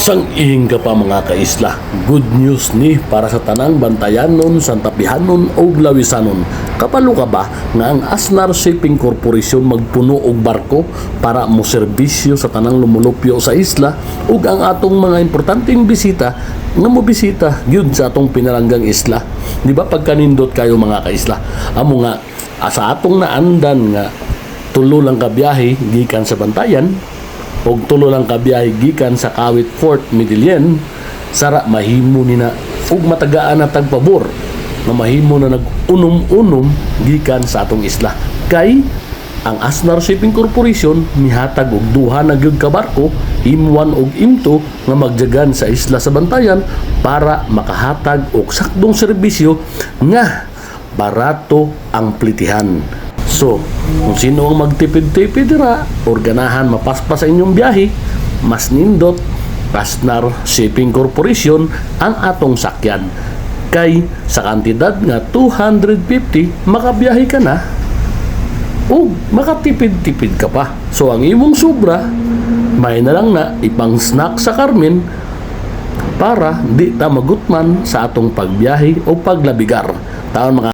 Sang-ing ka pa mga kaisla. Good news ni para sa tanang bantayanon, santapihanon o glawisanon. Kapalo ka ba nga ang Asnar Shipping Corporation magpuno og barko para mo serbisyo sa tanang lumulupyo sa isla ug ang atong mga importanteng bisita nga mo bisita gyud sa atong pinaranggang isla. Di ba pagkanindot kayo mga kaisla? Amo nga sa atong naandan nga tulo lang ka biyahe gikan sa Bantayan og tulo lang ka biyahe gikan sa Kawit Fort Midillian, sara mahimo ni na ug matagaan na tagpabor na mahimo na nag-unom-unom gikan sa atong isla. Kay ang Asnar Shipping Corporation mihatag og duha na gyud ka barko, IM1 ug IM2 nga magjagan sa isla sa Bantayan para makahatag og sakdong serbisyo nga barato ang plitihan. So, kung sino ang magtipid-tipid dira or ganahan mapaspas sa inyong biyahe, mas nindot Asnar Shipping Corporation ang atong sakyan. Kay sa kantidad nga 250 makabiyahe ka na o makatipid-tipid ka pa. So ang imong sobra may na lang na ipang snack sa Carmen para di ta magutman sa atong pagbiyahe o paglabigar. Taon mga